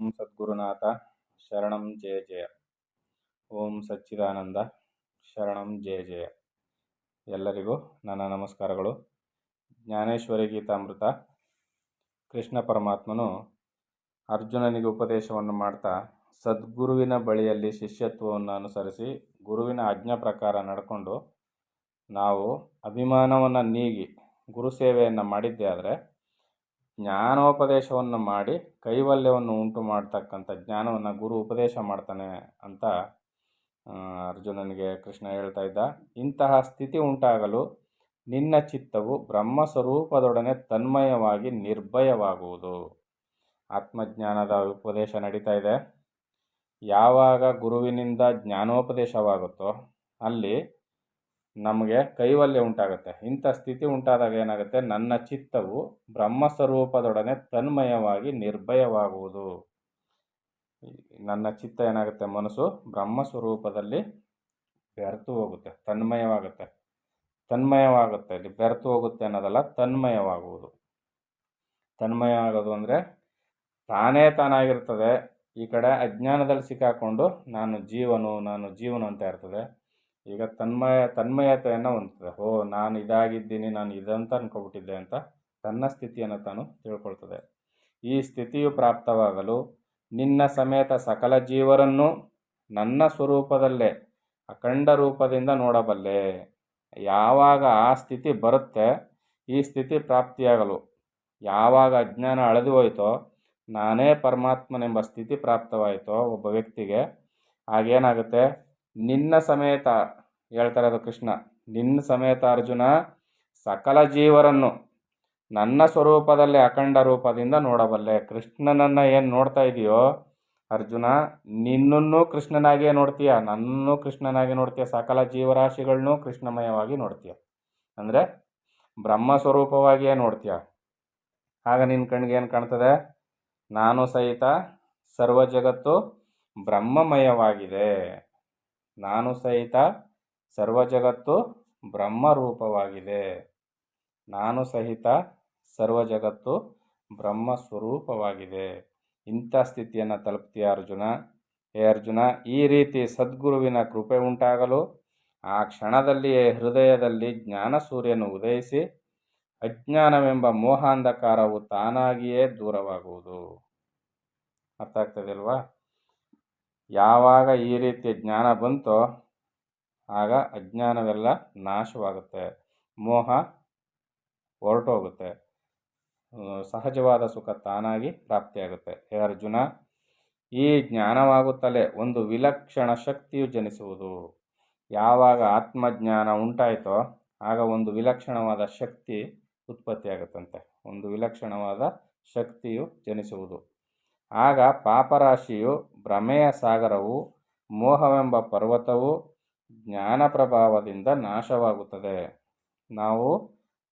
ಓಂ ಸದ್ಗುರುನಾಥ ಶರಣಂ ಜಯ ಜಯ. ಓಂ ಸಚ್ಚಿದಾನಂದ ಶರಣಂ ಜಯ ಜಯ. ಎಲ್ಲರಿಗೂ ನನ್ನ ನಮಸ್ಕಾರಗಳು. ಜ್ಞಾನೇಶ್ವರಿ ಗೀತಾಮೃತ. ಕೃಷ್ಣ ಪರಮಾತ್ಮನು ಅರ್ಜುನನಿಗೆ ಉಪದೇಶವನ್ನು ಮಾಡ್ತಾ ಸದ್ಗುರುವಿನ ಬಳಿಯಲ್ಲಿ ಶಿಷ್ಯತ್ವವನ್ನು ಅನುಸರಿಸಿ ಗುರುವಿನ ಆಜ್ಞಾ ಪ್ರಕಾರ ನಡ್ಕೊಂಡು ನಾವು ಅಭಿಮಾನವನ್ನು ನೀಗಿ ಗುರು ಸೇವೆಯನ್ನು ಮಾಡಿದ್ದೇ ಆದರೆ ಜ್ಞಾನೋಪದೇಶವನ್ನು ಮಾಡಿ ಕೈವಲ್ಯವನ್ನು ಉಂಟು ಮಾಡ್ತಕ್ಕಂಥ ಜ್ಞಾನವನ್ನು ಗುರು ಉಪದೇಶ ಮಾಡ್ತಾನೆ ಅಂತ ಅರ್ಜುನನಿಗೆ ಕೃಷ್ಣ ಹೇಳ್ತಾ ಇದ್ದ. ಇಂತಹ ಸ್ಥಿತಿ ಉಂಟಾಗಲು ನಿನ್ನ ಚಿತ್ತವು ಬ್ರಹ್ಮಸ್ವರೂಪದೊಡನೆ ತನ್ಮಯವಾಗಿ ನಿರ್ಭಯವಾಗುವುದು. ಆತ್ಮಜ್ಞಾನದ ಉಪದೇಶ ನಡೀತಾ ಇದೆ. ಯಾವಾಗ ಗುರುವಿನಿಂದ ಜ್ಞಾನೋಪದೇಶವಾಗುತ್ತೋ ಅಲ್ಲಿ ನಮಗೆ ಕೈವಲ್ಯ ಉಂಟಾಗುತ್ತೆ. ಇಂಥ ಸ್ಥಿತಿ ಉಂಟಾದಾಗ ಏನಾಗುತ್ತೆ, ನನ್ನ ಚಿತ್ತವು ಬ್ರಹ್ಮಸ್ವರೂಪದೊಡನೆ ತನ್ಮಯವಾಗಿ ನಿರ್ಭಯವಾಗುವುದು. ನನ್ನ ಚಿತ್ತ ಏನಾಗುತ್ತೆ, ಮನಸ್ಸು ಬ್ರಹ್ಮಸ್ವರೂಪದಲ್ಲಿ ಬೆರೆತು ಹೋಗುತ್ತೆ, ತನ್ಮಯವಾಗುತ್ತೆ. ಇಲ್ಲಿ ಬೆರೆತು ಹೋಗುತ್ತೆ ಅನ್ನೋದಲ್ಲ, ತನ್ಮಯವಾಗುವುದು. ತನ್ಮಯವಾಗೋದು ಅಂದರೆ ತಾನೇ ತಾನಾಗಿರ್ತದೆ. ಈ ಕಡೆ ಅಜ್ಞಾನದಲ್ಲಿ ಸಿಕ್ಕಾಕೊಂಡು ನಾನು ಜೀವನು ಅಂತ ಇರ್ತದೆ. ಈಗ ತನ್ಮಯತೆಯನ್ನು ಹೊಂದ್ತದೆ. ನಾನು ಇದಾಗಿದ್ದೀನಿ, ನಾನು ಇದಂತ ಅನ್ಕೊಬಿಟ್ಟಿದ್ದೆ ಅಂತ ತನ್ನ ಸ್ಥಿತಿಯನ್ನು ತಾನು ತಿಳ್ಕೊಳ್ತದೆ. ಈ ಸ್ಥಿತಿಯು ಪ್ರಾಪ್ತವಾಗಲು ನಿನ್ನ ಸಮೇತ ಸಕಲ ಜೀವರನ್ನು ನನ್ನ ಸ್ವರೂಪದಲ್ಲೇ ಅಖಂಡ ರೂಪದಿಂದ ನೋಡಬಲ್ಲೆ. ಯಾವಾಗ ಆ ಸ್ಥಿತಿ ಬರುತ್ತೆ, ಈ ಸ್ಥಿತಿ ಪ್ರಾಪ್ತಿಯಾಗಲು ಯಾವಾಗ ಅಜ್ಞಾನ ಅಳೆದು ಹೋಯ್ತೋ, ನಾನೇ ಪರಮಾತ್ಮನೆಂಬ ಸ್ಥಿತಿ ಪ್ರಾಪ್ತವಾಯಿತೋ ಒಬ್ಬ ವ್ಯಕ್ತಿಗೆ, ಆಗೇನಾಗುತ್ತೆ, ನಿನ್ನ ಸಮೇತ ಹೇಳ್ತಾ ಇರೋದು ಕೃಷ್ಣ, ನಿನ್ನ ಸಮೇತ ಅರ್ಜುನ ಸಕಲ ಜೀವರನ್ನು ನನ್ನ ಸ್ವರೂಪದಲ್ಲಿ ಅಖಂಡ ರೂಪದಿಂದ ನೋಡಬಲ್ಲೆ. ಕೃಷ್ಣನನ್ನು ಏನು ನೋಡ್ತಾ ಇದೆಯೋ ಅರ್ಜುನ, ನಿನ್ನನ್ನು ಕೃಷ್ಣನಾಗಿಯೇ ನೋಡ್ತೀಯ, ನನ್ನನ್ನು ಕೃಷ್ಣನಾಗಿ ನೋಡ್ತೀಯ, ಸಕಲ ಜೀವರಾಶಿಗಳನ್ನೂ ಕೃಷ್ಣಮಯವಾಗಿ ನೋಡ್ತೀಯ. ಅಂದರೆ ಬ್ರಹ್ಮಸ್ವರೂಪವಾಗಿಯೇ ನೋಡ್ತೀಯ. ಆಗ ನಿನ್ನ ಕಣ್ಣಿಗೆ ಏನು ಕಾಣ್ತದೆ, ನಾನು ಸಹಿತ ಸರ್ವ ಜಗತ್ತು ಬ್ರಹ್ಮಮಯವಾಗಿದೆ, ನಾನು ಸಹಿತ ಸರ್ವ ಜಗತ್ತು ಬ್ರಹ್ಮರೂಪವಾಗಿದೆ, ನಾನು ಸಹಿತ ಸರ್ವ ಜಗತ್ತು ಬ್ರಹ್ಮಸ್ವರೂಪವಾಗಿದೆ. ಇಂಥ ಸ್ಥಿತಿಯನ್ನು ತಲುಪ್ತೀಯ ಅರ್ಜುನ. ಅರ್ಜುನ, ಈ ರೀತಿ ಸದ್ಗುರುವಿನ ಕೃಪೆ ಉಂಟಾಗಲು ಆ ಕ್ಷಣದಲ್ಲಿಯೇ ಹೃದಯದಲ್ಲಿ ಜ್ಞಾನ ಸೂರ್ಯನು ಉದಯಿಸಿ ಅಜ್ಞಾನವೆಂಬ ಮೋಹಾಂಧಕಾರವು ತಾನಾಗಿಯೇ ದೂರವಾಗುವುದು. ಅರ್ಥ ಆಗ್ತದೆ ಅಲ್ವಾ? ಯಾವಾಗ ಈ ರೀತಿಯ ಜ್ಞಾನ ಬಂತೋ ಆಗ ಅಜ್ಞಾನವೆಲ್ಲ ನಾಶವಾಗುತ್ತೆ, ಮೋಹ ಹೊರಟೋಗುತ್ತೆ, ಸಹಜವಾದ ಸುಖ ತಾನಾಗಿ ಪ್ರಾಪ್ತಿಯಾಗುತ್ತೆ. ಹೇ ಅರ್ಜುನ, ಈ ಜ್ಞಾನವಾಗುತ್ತಲೇ ಒಂದು ವಿಲಕ್ಷಣ ಶಕ್ತಿಯು ಜನಿಸುವುದು. ಯಾವಾಗ ಆತ್ಮಜ್ಞಾನ ಉಂಟಾಯಿತೋ ಆಗ ಒಂದು ವಿಲಕ್ಷಣವಾದ ಶಕ್ತಿ ಉತ್ಪತ್ತಿಯಾಗುತ್ತಂತೆ, ಒಂದು ವಿಲಕ್ಷಣವಾದ ಶಕ್ತಿಯು ಜನಿಸುವುದು. ಆಗ ಪಾಪರಾಶಿಯು, ಭ್ರಮೆಯ ಸಾಗರವು, ಮೋಹವೆಂಬ ಪರ್ವತವು ಜ್ಞಾನ ಪ್ರಭಾವದಿಂದ ನಾಶವಾಗುತ್ತದೆ. ನಾವು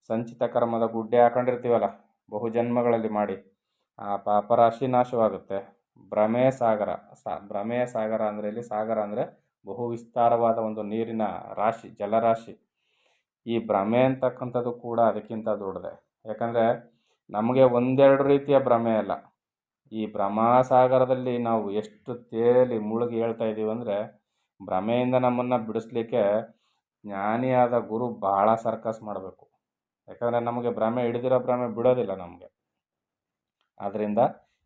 ಸಂಚಿತ ಕರ್ಮದ ಗುಡ್ಡೆ ಹಾಕೊಂಡಿರ್ತೀವಲ್ಲ ಬಹುಜನ್ಮಗಳಲ್ಲಿ ಮಾಡಿ, ಆ ಪಾಪರಾಶಿ ನಾಶವಾಗುತ್ತೆ. ಭ್ರಮೆಯ ಸಾಗರ ಅಂದರೆ ಇಲ್ಲಿ ಸಾಗರ ಅಂದರೆ ಬಹು ವಿಸ್ತಾರವಾದ ಒಂದು ನೀರಿನ ರಾಶಿ, ಜಲರಾಶಿ. ಈ ಭ್ರಮೆ ಅಂತಕ್ಕಂಥದ್ದು ಕೂಡ ಅದಕ್ಕಿಂತ ದೊಡ್ಡದೆ. ಯಾಕಂದರೆ ನಮಗೆ ಒಂದೆರಡು ರೀತಿಯ ಭ್ರಮೆ ಅಲ್ಲ, ಈ ಭ್ರಮಾಸಾಗರದಲ್ಲಿ ನಾವು ಎಷ್ಟು ತೇಲಿ ಮುಳುಗಿ ಹೇಳ್ತಾ ಇದ್ದೀವಿ ಅಂದರೆ, ಭ್ರಮೆಯಿಂದ ನಮ್ಮನ್ನು ಬಿಡಿಸ್ಲಿಕ್ಕೆ ಜ್ಞಾನಿಯಾದ ಗುರು ಬಹಳ ಸರ್ಕಸ್ ಮಾಡಬೇಕು. ಯಾಕಂದರೆ ನಮಗೆ ಭ್ರಮೆ ಹಿಡಿದಿರೋ ಭ್ರಮೆ ಬಿಡೋದಿಲ್ಲ ನಮಗೆ. ಆದ್ದರಿಂದ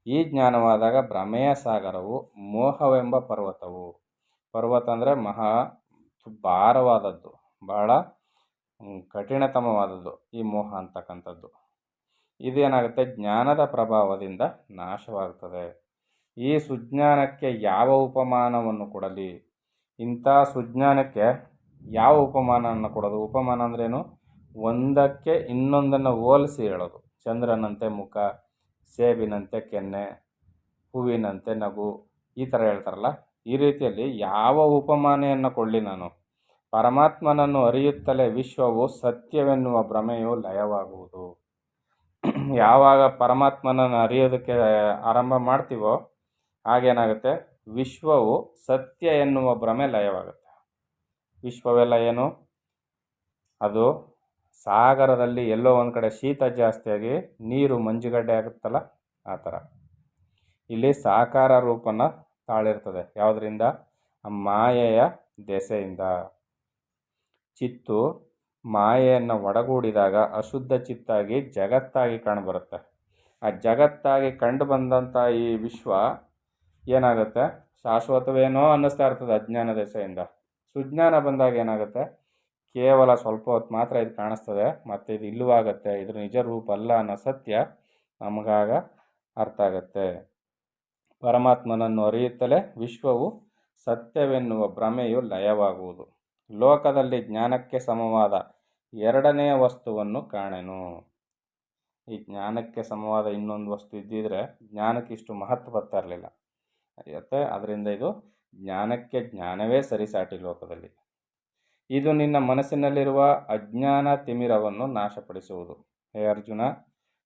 ಈ ಜ್ಞಾನವಾದಾಗ ಭ್ರಮೆಯ ಸಾಗರವು, ಮೋಹವೆಂಬ ಪರ್ವತವು, ಪರ್ವತ ಅಂದರೆ ಮಹಾ ಭಾರವಾದದ್ದು, ಬಹಳ ಕಠಿಣತಮವಾದದ್ದು ಈ ಮೋಹ ಅಂತಕ್ಕಂಥದ್ದು. ಇದೇನಾಗುತ್ತೆ, ಜ್ಞಾನದ ಪ್ರಭಾವದಿಂದ ನಾಶವಾಗ್ತದೆ. ಈ ಸುಜ್ಞಾನಕ್ಕೆ ಯಾವ ಉಪಮಾನವನ್ನು ಕೊಡಲಿ? ಇಂಥ ಸುಜ್ಞಾನಕ್ಕೆ ಯಾವ ಉಪಮಾನವನ್ನು ಕೊಡೋದು? ಉಪಮಾನ ಅಂದ್ರೇನು? ಒಂದಕ್ಕೆ ಇನ್ನೊಂದನ್ನು ಹೋಲಿಸಿ ಹೇಳೋದು. ಚಂದ್ರನಂತೆ ಮುಖ, ಸೇಬಿನಂತೆ ಕೆನ್ನೆ, ಹೂವಿನಂತೆ ನಗು, ಈ ಥರ ಹೇಳ್ತಾರಲ್ಲ, ಈ ರೀತಿಯಲ್ಲಿ ಯಾವ ಉಪಮಾನೆಯನ್ನು ಕೊಡಲಿ ನಾನು? ಪರಮಾತ್ಮನನ್ನು ಅರಿಯುತ್ತಲೇ ವಿಶ್ವವು ಸತ್ಯವೆನ್ನುವ ಭ್ರಮೆಯು ಲಯವಾಗುವುದು. ಯಾವಾಗ ಪರಮಾತ್ಮನನ್ನು ಅರಿಯೋದಕ್ಕೆ ಆರಂಭ ಮಾಡ್ತೀವೋ ಆಗೇನಾಗುತ್ತೆ, ವಿಶ್ವವು ಸತ್ಯ ಎನ್ನುವ ಭ್ರಮೆ ಲಯವಾಗುತ್ತೆ. ವಿಶ್ವವೆಲ್ಲ ಏನು? ಅದು ಸಾಗರದಲ್ಲಿ ಎಲ್ಲೋ ಒಂದು ಕಡೆ ಶೀತ ಜಾಸ್ತಿಯಾಗಿ ನೀರು ಮಂಜುಗಡ್ಡೆ ಆಗುತ್ತಲ್ಲ, ಆ ಥರ. ಇಲ್ಲಿ ಸಾಕಾರ ರೂಪನ ತಾಳಿರ್ತದೆ. ಯಾವುದರಿಂದ? ಮಾಯೆಯ ದೆಸೆಯಿಂದ. ಚಿತ್ತು ಮಾಯೆಯನ್ನು ಒಡಗೂಡಿದಾಗ ಅಶುದ್ಧ ಚಿತ್ತಾಗಿ ಜಗತ್ತಾಗಿ ಕಾಣಬರುತ್ತೆ. ಆ ಜಗತ್ತಾಗಿ ಕಂಡು ಬಂದಂಥ ಈ ವಿಶ್ವ ಏನಾಗುತ್ತೆ? ಶಾಶ್ವತವೇನೋ ಅನ್ನಿಸ್ತಾ ಇರ್ತದೆ ಅಜ್ಞಾನ ದೆಸೆಯಿಂದ. ಸುಜ್ಞಾನ ಬಂದಾಗ ಏನಾಗುತ್ತೆ? ಕೇವಲ ಸ್ವಲ್ಪ ಹೊತ್ತು ಮಾತ್ರ ಇದು ಕಾಣಿಸ್ತದೆ, ಮತ್ತು ಇದು ಇಲ್ಲವಾಗತ್ತೆ, ಇದ್ರ ನಿಜ ರೂಪ ಅಲ್ಲ ಅನ್ನೋ ಸತ್ಯ ನಮಗಾಗ ಅರ್ಥ ಆಗತ್ತೆ. ಪರಮಾತ್ಮನನ್ನು ಅರಿಯುತ್ತಲೇ ವಿಶ್ವವು ಸತ್ಯವೆನ್ನುವ ಭ್ರಮೆಯು ಲಯವಾಗುವುದು. ಲೋಕದಲ್ಲಿ ಜ್ಞಾನಕ್ಕೆ ಸಮವಾದ ಎರಡನೆಯ ವಸ್ತುವನ್ನು ಕಾಣೆನು. ಈ ಜ್ಞಾನಕ್ಕೆ ಸಮವಾದ ಇನ್ನೊಂದು ವಸ್ತು ಇದ್ದಿದ್ರೆ ಜ್ಞಾನಕ್ಕೆ ಇಷ್ಟು ಮಹತ್ವ ಬರ್ತಾ ಇರಲಿಲ್ಲ. ಅರಿಯುತ್ತೆ. ಅದರಿಂದ ಇದು ಜ್ಞಾನಕ್ಕೆ ಜ್ಞಾನವೇ ಸರಿಸಾಟಿ ಲೋಕದಲ್ಲಿ. ಇದು ನಿನ್ನ ಮನಸ್ಸಿನಲ್ಲಿರುವ ಅಜ್ಞಾನ ತಿಮಿರವನ್ನು ನಾಶಪಡಿಸುವುದು. ಹೇ ಅರ್ಜುನ,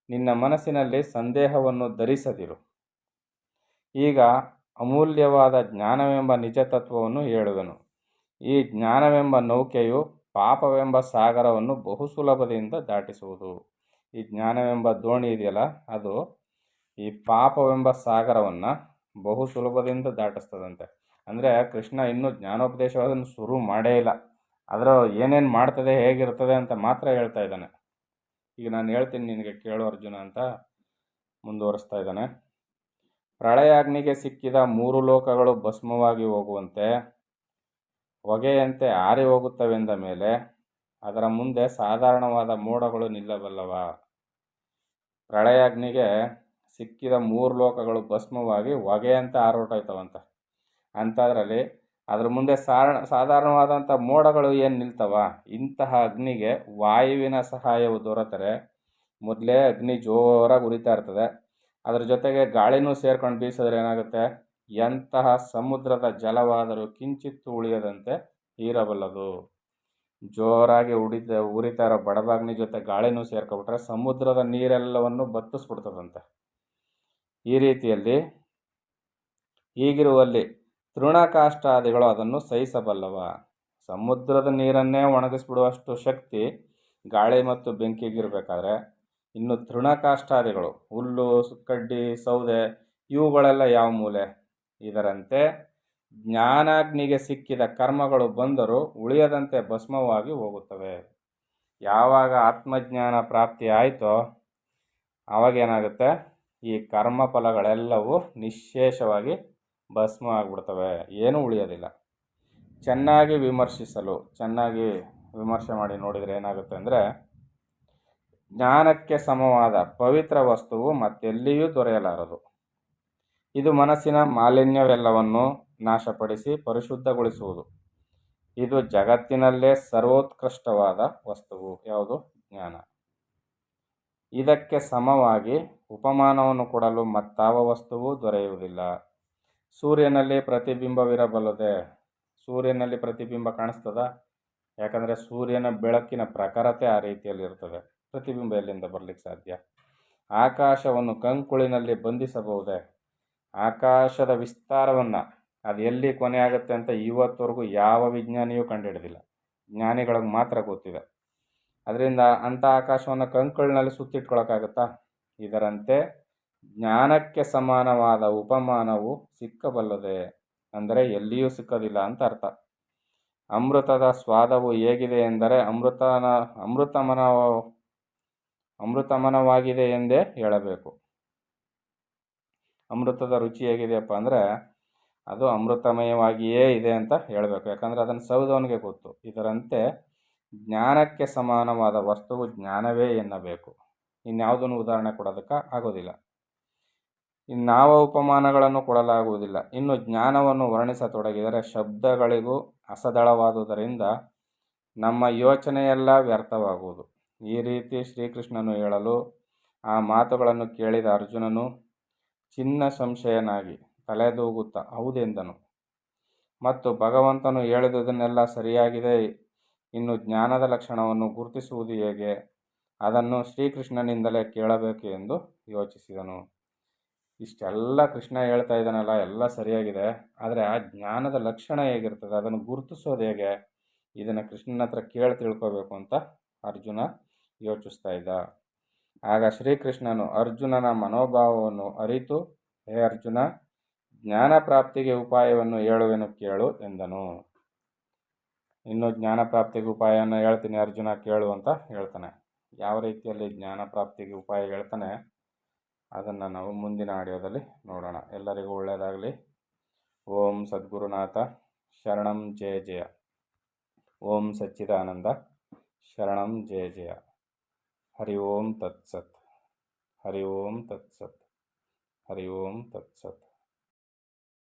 ನಿನ್ನ ಮನಸ್ಸಿನಲ್ಲಿ ಸಂದೇಹವನ್ನು ಧರಿಸದಿರು. ಈಗ ಅಮೂಲ್ಯವಾದ ಜ್ಞಾನವೆಂಬ ನಿಜ ತತ್ವವನ್ನು ಹೇಳುವೆನು. ಈ ಜ್ಞಾನವೆಂಬ ನೌಕೆಯು ಪಾಪವೆಂಬ ಸಾಗರವನ್ನು ಬಹು ಸುಲಭದಿಂದ ದಾಟಿಸುವುದು. ಈ ಜ್ಞಾನವೆಂಬ ದೋಣಿ ಇದೆಯಲ್ಲ, ಅದು ಈ ಪಾಪವೆಂಬ ಸಾಗರವನ್ನು ಬಹು ಸುಲಭದಿಂದ ದಾಟಿಸ್ತದಂತೆ. ಅಂದರೆ ಕೃಷ್ಣ ಇನ್ನೂ ಜ್ಞಾನೋಪದೇಶವನ್ನು ಶುರು ಮಾಡೇ ಇಲ್ಲ. ಅದರ ಏನೇನು ಮಾಡ್ತದೆ, ಹೇಗಿರ್ತದೆ ಅಂತ ಮಾತ್ರ ಹೇಳ್ತಾ ಇದ್ದಾನೆ. ಈಗ ನಾನು ಹೇಳ್ತೀನಿ ನಿನಗೆ ಕೇಳು ಅರ್ಜುನ ಅಂತ ಮುಂದುವರಿಸ್ತಾ ಇದ್ದಾನೆ. ಪ್ರಳಯಾಗ್ನಿಗೆ ಸಿಕ್ಕಿದ 3 ಲೋಕಗಳು ಭಸ್ಮವಾಗಿ ಹೋಗುವಂತೆ ಹೊಗೆಯಂತೆ ಆರಿ ಹೋಗುತ್ತವೆಂದ ಮೇಲೆ ಅದರ ಮುಂದೆ ಸಾಧಾರಣವಾದ ಮೋಡಗಳು ನಿಲ್ಲಬಲ್ಲವ. ಪ್ರಳಯಾಗ್ನಿಗೆ ಸಿಕ್ಕಿದ 3 ಲೋಕಗಳು ಭಸ್ಮವಾಗಿ ಹೊಗೆಯಂತೆ ಆರೋಟೋಯ್ತವಂತೆ. ಅಂಥದ್ರಲ್ಲಿ ಅದ್ರ ಮುಂದೆ ಸಾಧಾರಣವಾದಂಥ ಮೋಡಗಳು ಏನು ನಿಲ್ತವ? ಇಂತಹ ಅಗ್ನಿಗೆ ವಾಯುವಿನ ಸಹಾಯವು ದೊರೆತರೆ ಮೊದಲೇ ಅಗ್ನಿ ಜೋರಾಗಿ ಉರಿತಾ ಇರ್ತದೆ. ಅದ್ರ ಜೊತೆಗೆ ಗಾಳಿನೂ ಸೇರ್ಕೊಂಡು ಬೀಸಿದ್ರೆ ಏನಾಗುತ್ತೆ? ಎಂತಹ ಸಮುದ್ರದ ಜಲವಾದರೂ ಕಿಂಚಿತ್ತು ಉಳಿಯದಂತೆ ಇರಬಲ್ಲದು. ಜೋರಾಗಿ ಉರಿತಾ ಇರೋ ಬಡಬಾಗ್ನಿ ಜೊತೆ ಗಾಳಿನೂ ಸೇರ್ಕೊಬಿಟ್ರೆ ಸಮುದ್ರದ ನೀರೆಲ್ಲವನ್ನು ಬತ್ತಿಸ್ಬಿಡ್ತದಂತೆ. ಈ ರೀತಿಯಲ್ಲಿ ಹೀಗಿರುವಲ್ಲಿ ತೃಣಕಾಷ್ಟಾದಿಗಳು ಅದನ್ನು ಸಹಿಸಬಲ್ಲವ. ಸಮುದ್ರದ ನೀರನ್ನೇ ಒಣಗಿಸ್ಬಿಡುವಷ್ಟು ಶಕ್ತಿ ಗಾಳಿ ಮತ್ತು ಬೆಂಕಿಗಿರಬೇಕಾದ್ರೆ ಇನ್ನು ತೃಣಕಾಷ್ಟಾದಿಗಳು, ಹುಲ್ಲು, ಕಡ್ಡಿ, ಸೌದೆ, ಇವುಗಳೆಲ್ಲ ಯಾವ ಮೂಲೆ? ಇದರಂತೆ ಜ್ಞಾನಾಗ್ನಿಗೆ ಸಿಕ್ಕಿದ ಕರ್ಮಗಳು ಬಂದರೂ ಉಳಿಯದಂತೆ ಭಸ್ಮವಾಗಿ ಹೋಗುತ್ತವೆ. ಯಾವಾಗ ಆತ್ಮಜ್ಞಾನ ಪ್ರಾಪ್ತಿ ಆಯಿತೋ ಆವಾಗೇನಾಗುತ್ತೆ? ಈ ಕರ್ಮಫಲಗಳೆಲ್ಲವೂ ನಿಶ್ಶೇಷವಾಗಿ ಭಸ್ಮ ಆಗಿಬಿಡ್ತವೆ, ಏನೂ ಉಳಿಯೋದಿಲ್ಲ. ಚೆನ್ನಾಗಿ ವಿಮರ್ಶೆ ಮಾಡಿ ನೋಡಿದರೆ ಏನಾಗುತ್ತೆ ಅಂದರೆ, ಜ್ಞಾನಕ್ಕೆ ಸಮವಾದ ಪವಿತ್ರ ವಸ್ತುವು ಮತ್ತೆಲ್ಲಿಯೂ ದೊರೆಯಲಾರದು. ಇದು ಮನಸ್ಸಿನ ಮಾಲಿನ್ಯವೆಲ್ಲವನ್ನು ನಾಶಪಡಿಸಿ ಪರಿಶುದ್ಧಗೊಳಿಸುವುದು. ಇದು ಜಗತ್ತಿನಲ್ಲೇ ಸರ್ವೋತ್ಕೃಷ್ಟವಾದ ವಸ್ತುವು. ಯಾವುದು? ಜ್ಞಾನ. ಇದಕ್ಕೆ ಸಮವಾಗಿ ಉಪಮಾನವನ್ನು ಕೊಡಲು ಮತ್ತಾವ ವಸ್ತುವು ದೊರೆಯುವುದಿಲ್ಲ. ಸೂರ್ಯನಲ್ಲಿ ಪ್ರತಿಬಿಂಬವಿರಬಲ್ಲದೆ. ಸೂರ್ಯನಲ್ಲಿ ಪ್ರತಿಬಿಂಬ ಕಾಣಿಸ್ತದ? ಯಾಕಂದರೆ ಸೂರ್ಯನ ಬೆಳಕಿನ ಪ್ರಖರತೆ ಆ ರೀತಿಯಲ್ಲಿ ಇರ್ತದೆ. ಪ್ರತಿಬಿಂಬ ಎಲ್ಲಿಂದ ಬರಲಿಕ್ಕೆ ಸಾಧ್ಯ? ಆಕಾಶವನ್ನು ಕಂಕುಳಿನಲ್ಲಿ ಬಂಧಿಸಬಹುದೇ? ಆಕಾಶದ ವಿಸ್ತಾರವನ್ನು ಅದು ಎಲ್ಲಿ ಕೊನೆ ಆಗುತ್ತೆ ಅಂತ ಇವತ್ತವರೆಗೂ ಯಾವ ವಿಜ್ಞಾನಿಯೂ ಕಂಡುಹಿಡಿದಿಲ್ಲ. ಜ್ಞಾನಿಗಳಿಗೆ ಮಾತ್ರ ಗೊತ್ತಿದೆ. ಅದರಿಂದ ಅಂಥ ಆಕಾಶವನ್ನು ಕಂಕುಳಿನಲ್ಲಿ ಸುತ್ತಿಟ್ಕೊಳಕ್ಕಾಗತ್ತಾ? ಇದರಂತೆ ಜ್ಞಾನಕ್ಕೆ ಸಮಾನವಾದ ಉಪಮಾನವು ಸಿಕ್ಕಬಲ್ಲದೆ, ಅಂದರೆ ಎಲ್ಲಿಯೂ ಸಿಕ್ಕದಿಲ್ಲ ಅಂತ ಅರ್ಥ. ಅಮೃತದ ಸ್ವಾದವು ಹೇಗಿದೆ ಎಂದರೆ ಅಮೃತಮನವಾಗಿದೆ ಎಂದೇ ಹೇಳಬೇಕು. ಅಮೃತದ ರುಚಿ ಹೇಗಿದೆಯಪ್ಪ ಅಂದರೆ ಅದು ಅಮೃತಮಯವಾಗಿಯೇ ಇದೆ ಅಂತ ಹೇಳಬೇಕು. ಯಾಕಂದರೆ ಅದನ್ನು ಸವಿದವನಿಗೆ ಗೊತ್ತು. ಇದರಂತೆ ಜ್ಞಾನಕ್ಕೆ ಸಮಾನವಾದ ವಸ್ತುವು ಜ್ಞಾನವೇ ಎನ್ನಬೇಕು. ಇನ್ಯಾವುದನ್ನು ಉದಾಹರಣೆ ಕೊಡೋದಕ್ಕೆ ಆಗೋದಿಲ್ಲ. ಇನ್ನಾವ ಉಪಮಾನಗಳನ್ನು ಕೊಡಲಾಗುವುದಿಲ್ಲ. ಇನ್ನು ಜ್ಞಾನವನ್ನು ವರ್ಣಿಸತೊಡಗಿದರೆ ಶಬ್ದಗಳಿಗೂ ಅಸದಳವಾದುದರಿಂದ ನಮ್ಮ ಯೋಚನೆಯೆಲ್ಲ ವ್ಯರ್ಥವಾಗುವುದು. ಈ ರೀತಿ ಶ್ರೀಕೃಷ್ಣನು ಹೇಳಲು ಆ ಮಾತುಗಳನ್ನು ಕೇಳಿದ ಅರ್ಜುನನು ಚಿನ್ನ ಸಂಶಯನಾಗಿ ತಲೆದೂಗುತ್ತಾ ಹೌದೆಂದನು. ಮತ್ತು ಭಗವಂತನು ಹೇಳಿದುದನ್ನೆಲ್ಲ ಸರಿಯಾಗಿದೆ. ಇನ್ನು ಜ್ಞಾನದ ಲಕ್ಷಣವನ್ನು ಗುರುತಿಸುವುದು ಹೇಗೆ? ಅದನ್ನು ಶ್ರೀಕೃಷ್ಣನಿಂದಲೇ ಕೇಳಬೇಕು ಎಂದು ಯೋಚಿಸಿದನು. ಇಷ್ಟೆಲ್ಲ ಕೃಷ್ಣ ಹೇಳ್ತಾ ಇದ್ದಾನಲ್ಲ, ಎಲ್ಲ ಸರಿಯಾಗಿದೆ. ಆದರೆ ಆ ಜ್ಞಾನದ ಲಕ್ಷಣ ಹೇಗಿರ್ತದೆ, ಅದನ್ನು ಗುರುತಿಸೋದು ಹೇಗೆ? ಇದನ್ನು ಕೃಷ್ಣನ ಹತ್ರ ಕೇಳಿ ತಿಳ್ಕೋಬೇಕು ಅಂತ ಅರ್ಜುನ ಯೋಚಿಸ್ತಾ ಇದ್ದ. ಆಗ ಶ್ರೀಕೃಷ್ಣನು ಅರ್ಜುನನ ಮನೋಭಾವವನ್ನು ಅರಿತು ಹೇ ಅರ್ಜುನ, ಜ್ಞಾನ ಪ್ರಾಪ್ತಿಗೆ ಉಪಾಯವನ್ನು ಹೇಳುವೆನು ಕೇಳು ಎಂದನು. ಇನ್ನು ಜ್ಞಾನ ಪ್ರಾಪ್ತಿಗೆ ಉಪಾಯವನ್ನು ಹೇಳ್ತೀನಿ ಅರ್ಜುನ ಕೇಳು ಅಂತ ಹೇಳ್ತಾನೆ. ಯಾವ ರೀತಿಯಲ್ಲಿ ಜ್ಞಾನ ಪ್ರಾಪ್ತಿಗೆ ಉಪಾಯ ಹೇಳ್ತಾನೆ ಅದನ್ನು ನಾವು ಮುಂದಿನ ಆಡಿಯೋದಲ್ಲಿ ನೋಡೋಣ. ಎಲ್ಲರಿಗೂ ಒಳ್ಳೆಯದಾಗಲಿ. ಓಂ ಸದ್ಗುರುನಾಥ ಶರಣಂ ಜಯ ಜಯ. ಓಂ ಸಚ್ಚಿದಾನಂದ ಶರಣಂ ಜಯ ಜಯ. ಹರಿ ಓಂ ತತ್ಸತ್. ಹರಿ ಓಂ ತತ್ಸತ್. ಹರಿ ಓಂ ತತ್ಸತ್.